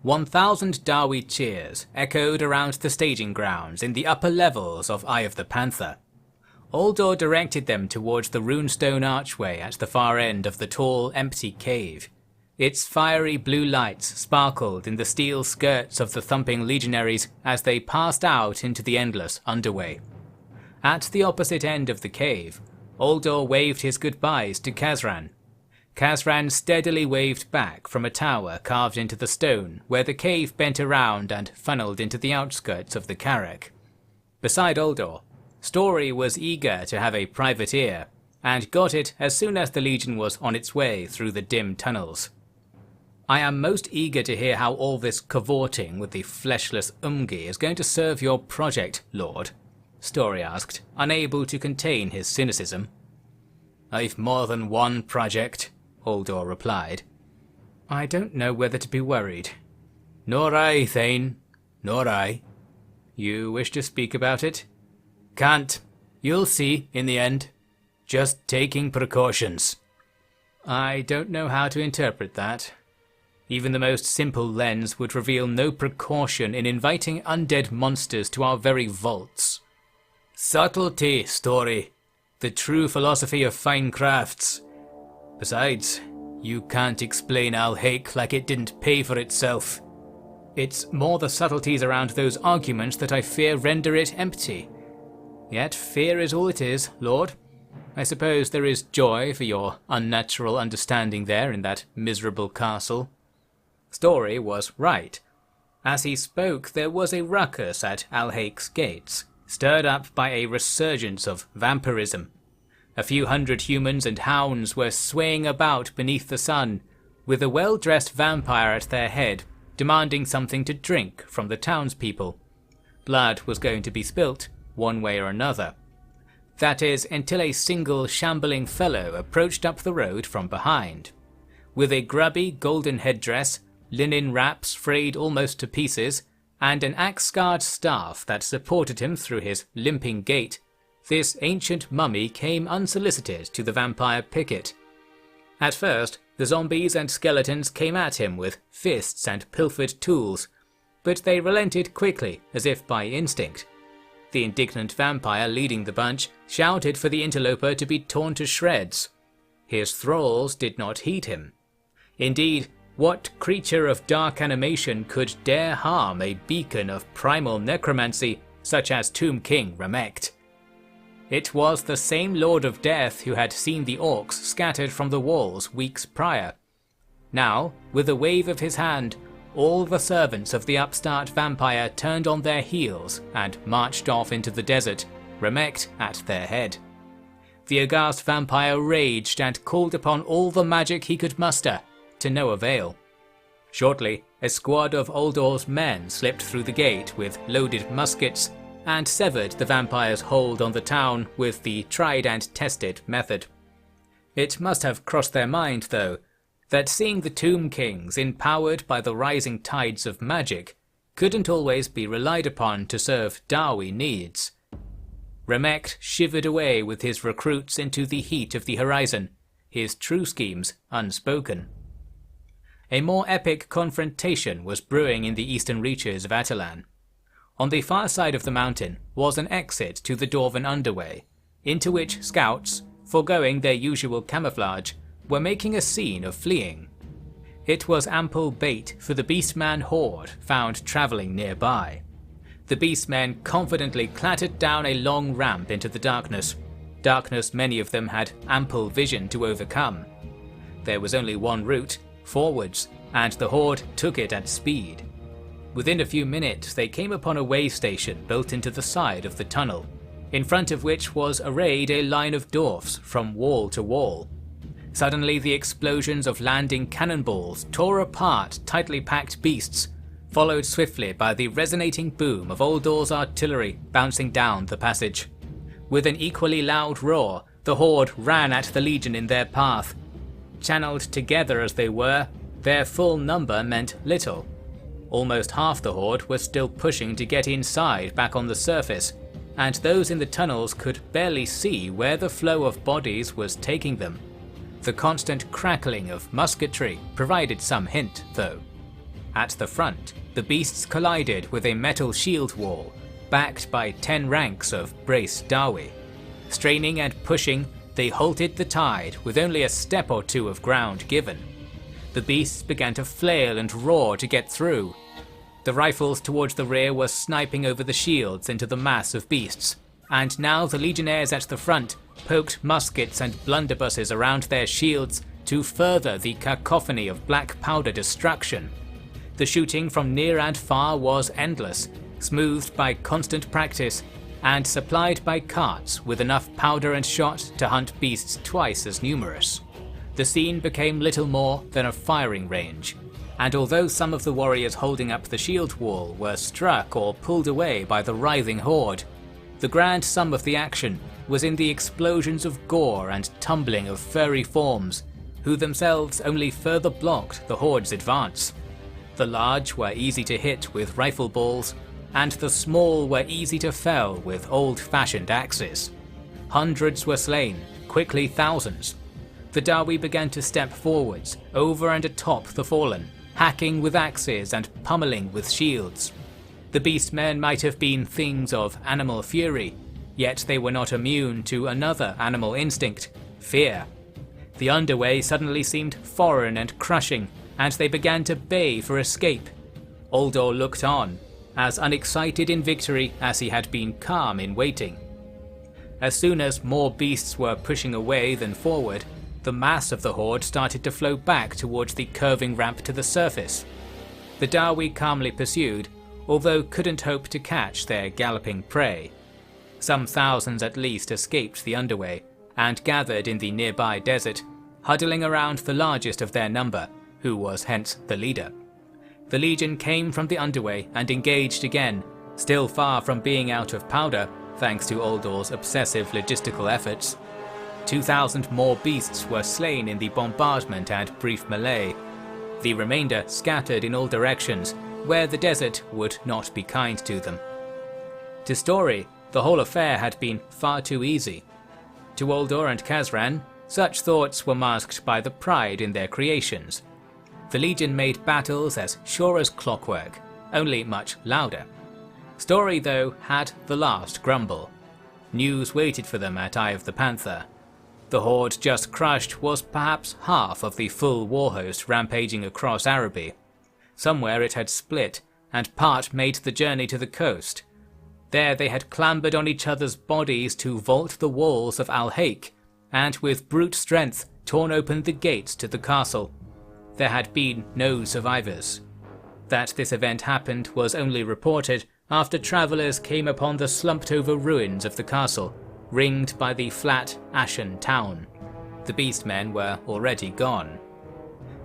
1,000 Dawi cheers echoed around the staging grounds in the upper levels of Eye of the Panther. Oldor directed them towards the runestone archway at the far end of the tall, empty cave. Its fiery blue lights sparkled in the steel skirts of the thumping legionaries as they passed out into the endless underway. At the opposite end of the cave, Oldor waved his goodbyes to Khazran. Khazran steadily waved back from a tower carved into the stone where the cave bent around and funneled into the outskirts of the Karak. Beside Oldor, Story was eager to have a private ear, and got it as soon as the legion was on its way through the dim tunnels. "I am most eager to hear how all this cavorting with the fleshless Umgi is going to serve your project, Lord," Story asked, unable to contain his cynicism. "I've more than one project," Oldor replied. "I don't know whether to be worried." "Nor I, Thane. Nor I." "You wish to speak about it?" "Can't. You'll see, in the end. Just taking precautions." "I don't know how to interpret that. Even the most simple lens would reveal no precaution in inviting undead monsters to our very vaults." "Subtlety, Story. The true philosophy of fine crafts. Besides, you can't explain Al-Haik like it didn't pay for itself." "It's more the subtleties around those arguments that I fear render it empty. Yet fear is all it is, Lord. I suppose there is joy for your unnatural understanding there in that miserable castle." Story was right. As he spoke, there was a ruckus at Al-Haik's gates, stirred up by a resurgence of vampirism. A few hundred humans and hounds were swaying about beneath the sun, with a well-dressed vampire at their head, demanding something to drink from the townspeople. Blood was going to be spilt, one way or another. That is, until a single shambling fellow approached up the road from behind. With a grubby golden headdress, linen wraps frayed almost to pieces, and an axe-scarred staff that supported him through his limping gait, this ancient mummy came unsolicited to the vampire picket. At first, the zombies and skeletons came at him with fists and pilfered tools, but they relented quickly, as if by instinct. The indignant vampire leading the bunch shouted for the interloper to be torn to shreds. His thralls did not heed him. Indeed, what creature of dark animation could dare harm a beacon of primal necromancy such as Tomb King Ramecht? It was the same Lord of Death who had seen the orcs scattered from the walls weeks prior. Now, with a wave of his hand, all the servants of the upstart vampire turned on their heels and marched off into the desert, Ramecht at their head. The aghast vampire raged and called upon all the magic he could muster, to no avail. Shortly, a squad of Oldor's men slipped through the gate with loaded muskets and severed the vampire's hold on the town with the tried and tested method. It must have crossed their mind, though, that seeing the Tomb Kings empowered by the rising tides of magic couldn't always be relied upon to serve Dawi needs. Ramecht shivered away with his recruits into the heat of the horizon, his true schemes unspoken. A more epic confrontation was brewing in the eastern reaches of Atalan. On the far side of the mountain was an exit to the Dwarven underway, into which scouts, foregoing their usual camouflage, were making a scene of fleeing. It was ample bait for the Beastman horde found travelling nearby. The Beastmen confidently clattered down a long ramp into the darkness many of them had ample vision to overcome. There was only one route, forwards, and the horde took it at speed. Within a few minutes they came upon a way station built into the side of the tunnel, in front of which was arrayed a line of dwarfs from wall to wall. Suddenly the explosions of landing cannonballs tore apart tightly packed beasts, followed swiftly by the resonating boom of Oldor's artillery bouncing down the passage. With an equally loud roar, the horde ran at the legion in their path. Channeled together as they were, their full number meant little. Almost half the horde was still pushing to get inside back on the surface, and those in the tunnels could barely see where the flow of bodies was taking them. The constant crackling of musketry provided some hint, though. At the front, the beasts collided with a metal shield wall, backed by 10 ranks of brace Dawi. Straining and pushing, they halted the tide with only a step or two of ground given. The beasts began to flail and roar to get through. The rifles towards the rear were sniping over the shields into the mass of beasts, and now the legionnaires at the front poked muskets and blunderbusses around their shields to further the cacophony of black powder destruction. The shooting from near and far was endless, smoothed by constant practice, and supplied by carts with enough powder and shot to hunt beasts twice as numerous. The scene became little more than a firing range, and although some of the warriors holding up the shield wall were struck or pulled away by the writhing horde, the grand sum of the action was in the explosions of gore and tumbling of furry forms, who themselves only further blocked the horde's advance. The large were easy to hit with rifle balls, and the small were easy to fell with old-fashioned axes. Hundreds were slain, quickly thousands. The Dawi began to step forwards, over and atop the fallen, hacking with axes and pummeling with shields. The Beastmen might have been things of animal fury, yet they were not immune to another animal instinct, fear. The underway suddenly seemed foreign and crushing, and they began to bay for escape. Oldor looked on, as unexcited in victory as he had been calm in waiting. As soon as more beasts were pushing away than forward, the mass of the horde started to flow back towards the curving ramp to the surface. The Dawi calmly pursued, although couldn't hope to catch their galloping prey. Some thousands at least escaped the underway, and gathered in the nearby desert, huddling around the largest of their number, who was hence the leader. The legion came from the underway and engaged again, still far from being out of powder, thanks to Oldor's obsessive logistical efforts. 2,000 more beasts were slain in the bombardment and brief melee. The remainder scattered in all directions, where the desert would not be kind to them. To Story, the whole affair had been far too easy. To Oldor and Khazran, such thoughts were masked by the pride in their creations. The Legion made battles as sure as clockwork, only much louder. Story, though, had the last grumble. News waited for them at Eye of the Panther. The horde just crushed was perhaps half of the full war host rampaging across Araby. Somewhere it had split, and part made the journey to the coast. There they had clambered on each other's bodies to vault the walls of Al-Haik, and with brute strength torn open the gates to the castle. There had been no survivors. That this event happened was only reported after travellers came upon the slumped-over ruins of the castle, ringed by the flat, ashen town. The Beastmen were already gone.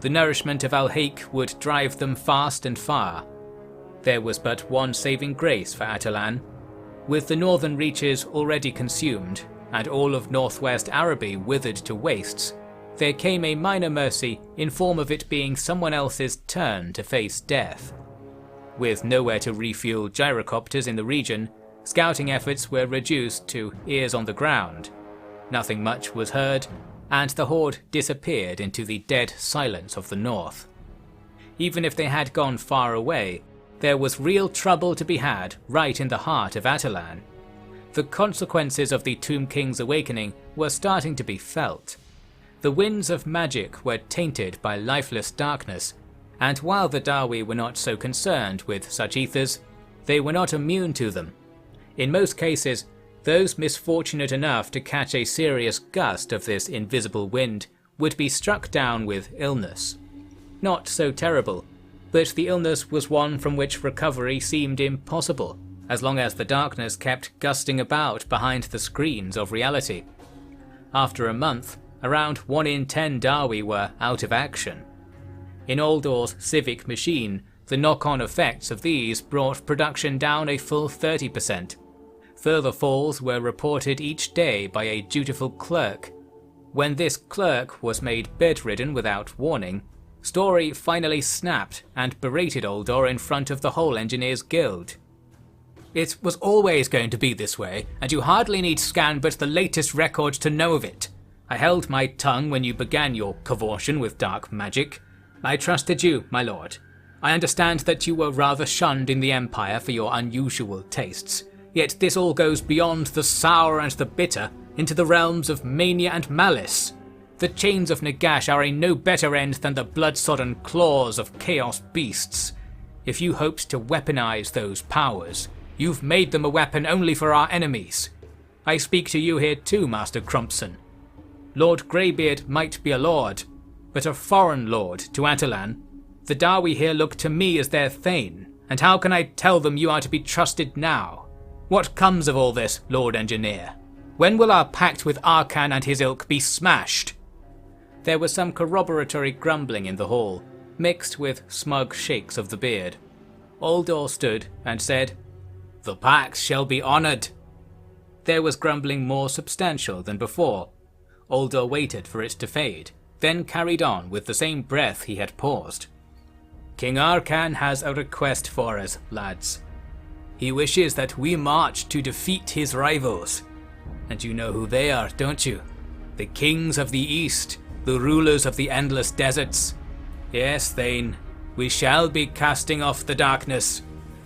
The nourishment of Al-Haik would drive them fast and far. There was but one saving grace for Atalan. With the northern reaches already consumed, and all of northwest Araby withered to wastes, there came a minor mercy in form of it being someone else's turn to face death. With nowhere to refuel gyrocopters in the region, scouting efforts were reduced to ears on the ground. Nothing much was heard, and the horde disappeared into the dead silence of the north. Even if they had gone far away, there was real trouble to be had right in the heart of Atalan. The consequences of the Tomb King's awakening were starting to be felt. The winds of magic were tainted by lifeless darkness, and while the Dawi were not so concerned with such ethers, they were not immune to them. In most cases, those misfortunate enough to catch a serious gust of this invisible wind would be struck down with illness. Not so terrible, but the illness was one from which recovery seemed impossible, as long as the darkness kept gusting about behind the screens of reality. After a month, around 1 in 10 Dawi were out of action. In Oldor's civic machine, the knock-on effects of these brought production down a full 30%. Further falls were reported each day by a dutiful clerk. When this clerk was made bedridden without warning, Story finally snapped and berated Oldor in front of the whole Engineers Guild. "It was always going to be this way, and you hardly need scan but the latest records to know of it. I held my tongue when you began your cavortion with dark magic. I trusted you, my lord. I understand that you were rather shunned in the Empire for your unusual tastes, yet this all goes beyond the sour and the bitter into the realms of mania and malice. The chains of Nagash are a no better end than the blood-sodden claws of chaos beasts. If you hoped to weaponize those powers, you've made them a weapon only for our enemies. I speak to you here too, Master Crumpson. Lord Greybeard might be a lord, but a foreign lord to Atalan. The Dawi here look to me as their thane, and how can I tell them you are to be trusted now? What comes of all this, Lord Engineer? When will our pact with Arkan and his ilk be smashed? There was some corroboratory grumbling in the hall, mixed with smug shakes of the beard. Oldor stood and said, "The pact shall be honoured." There was grumbling more substantial than before. Oldor waited for it to fade, then carried on with the same breath he had paused. "King Arkan has a request for us, lads. He wishes that we march to defeat his rivals. And you know who they are, don't you? The kings of the East, the rulers of the endless deserts. Yes, Thane, we shall be casting off the darkness.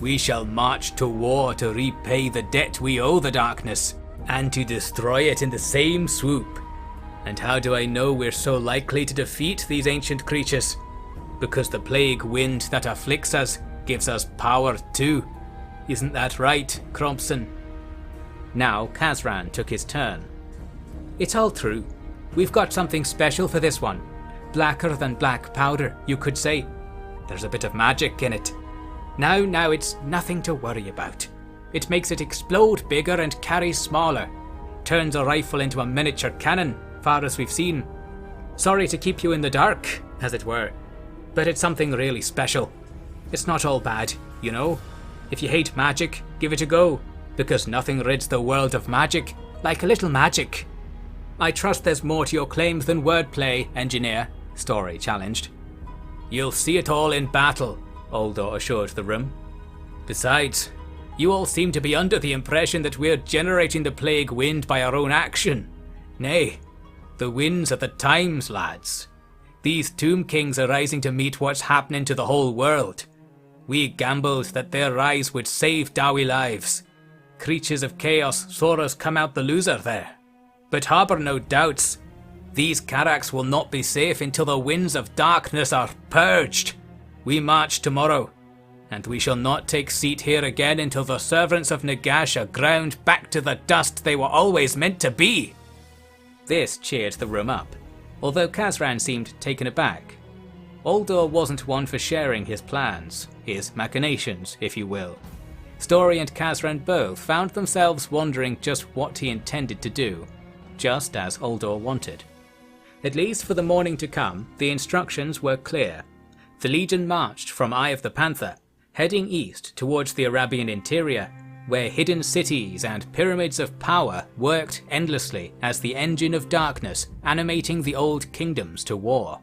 We shall march to war to repay the debt we owe the darkness, and to destroy it in the same swoop. And how do I know we're so likely to defeat these ancient creatures? Because the plague wind that afflicts us gives us power too. Isn't that right, Crompson?" Now Kazran took his turn. "It's all true. We've got something special for this one. Blacker than black powder, you could say. There's a bit of magic in it. Now it's nothing to worry about. It makes it explode bigger and carry smaller. Turns a rifle into a miniature cannon, far as we've seen. Sorry to keep you in the dark, as it were, but it's something really special. It's not all bad, you know. If you hate magic, give it a go, because nothing rids the world of magic like a little magic." "I trust there's more to your claims than wordplay, Engineer," Story challenged. "You'll see it all in battle," Oldor assured the room. "Besides, you all seem to be under the impression that we're generating the plague wind by our own action. Nay, the winds are the times, lads. These Tomb Kings are rising to meet what's happening to the whole world. We gambled that their rise would save Dawi lives. Creatures of chaos saw us come out the loser there. But harbour no doubts. These Karaks will not be safe until the winds of darkness are purged. We march tomorrow, and we shall not take seat here again until the servants of Nagash are ground back to the dust they were always meant to be." This cheered the room up, although Kazran seemed taken aback. Oldor wasn't one for sharing his plans, his machinations, if you will. Story and Kazran both found themselves wondering just what he intended to do, just as Oldor wanted. At least for the morning to come, the instructions were clear. The Legion marched from Eye of the Panther, heading east towards the Arabian interior, where hidden cities and pyramids of power worked endlessly as the engine of darkness animating the old kingdoms to war.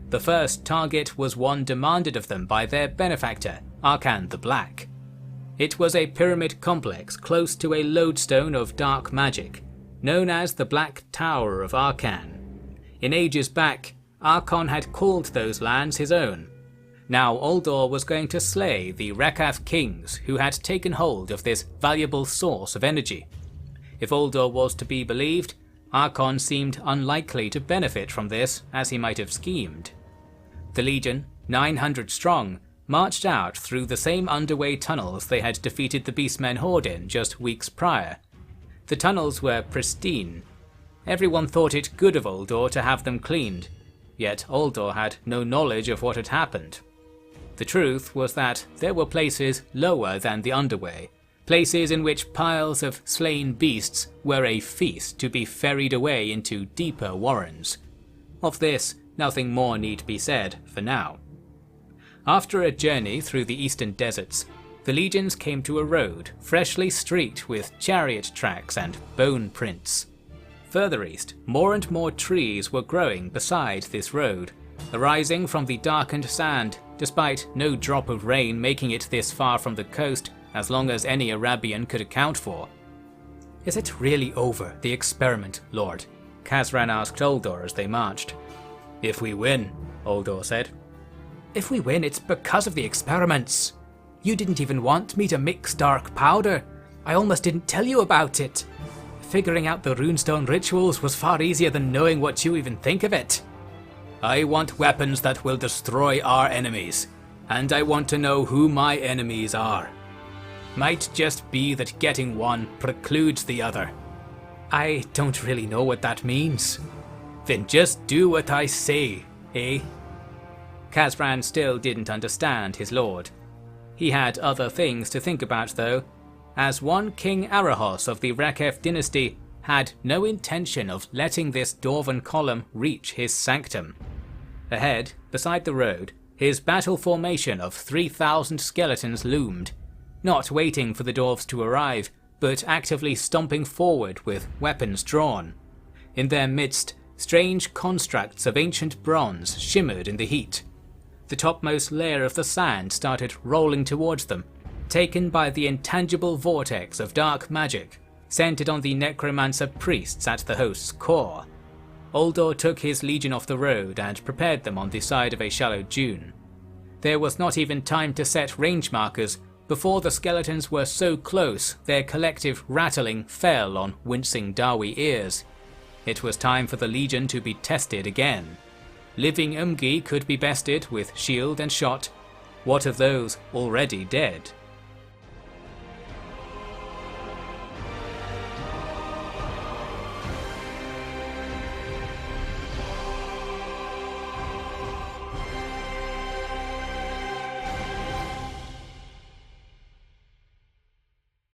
The first target was one demanded of them by their benefactor, Arkan the Black. It was a pyramid complex close to a lodestone of dark magic, known as the Black Tower of Arkan. In ages back, Arkan had called those lands his own. Now Oldor was going to slay the Rakath kings who had taken hold of this valuable source of energy. If Oldor was to be believed, Arkan seemed unlikely to benefit from this as he might have schemed. The Legion, 900 strong, marched out through the same underway tunnels they had defeated the Beastmen horde in just weeks prior. The tunnels were pristine. Everyone thought it good of Oldor to have them cleaned, yet Oldor had no knowledge of what had happened. The truth was that there were places lower than the underway, places in which piles of slain beasts were a feast to be ferried away into deeper warrens. Of this, nothing more need be said for now. After a journey through the eastern deserts, the legions came to a road freshly streaked with chariot tracks and bone prints. Further east, more and more trees were growing beside this road, arising from the darkened sand, despite no drop of rain making it this far from the coast as long as any Arabian could account for. "Is it really over, the experiment, Lord?" Kazran asked Oldor as they marched. "If we win," Oldor said. If we win, it's because of the experiments. You didn't even want me to mix dark powder. I almost didn't tell you about it. Figuring out the runestone rituals was far easier than knowing what you even think of it. I want weapons that will destroy our enemies, and I want to know who my enemies are. Might just be that getting one precludes the other. I don't really know what that means. Then just do what I say, eh? Kazran still didn't understand his lord. He had other things to think about though, as one King Arahos of the Rakef dynasty had no intention of letting this dwarven column reach his sanctum. Ahead, beside the road, his battle formation of 3,000 skeletons loomed, not waiting for the dwarves to arrive, but actively stomping forward with weapons drawn. In their midst, strange constructs of ancient bronze shimmered in the heat. The topmost layer of the sand started rolling towards them, taken by the intangible vortex of dark magic, centered on the necromancer priests at the host's core. Oldor took his legion off the road and prepared them on the side of a shallow dune. There was not even time to set range markers before the skeletons were so close their collective rattling fell on wincing Dawi ears. It was time for the legion to be tested again. Living Umgi could be bested with shield and shot. What of those already dead?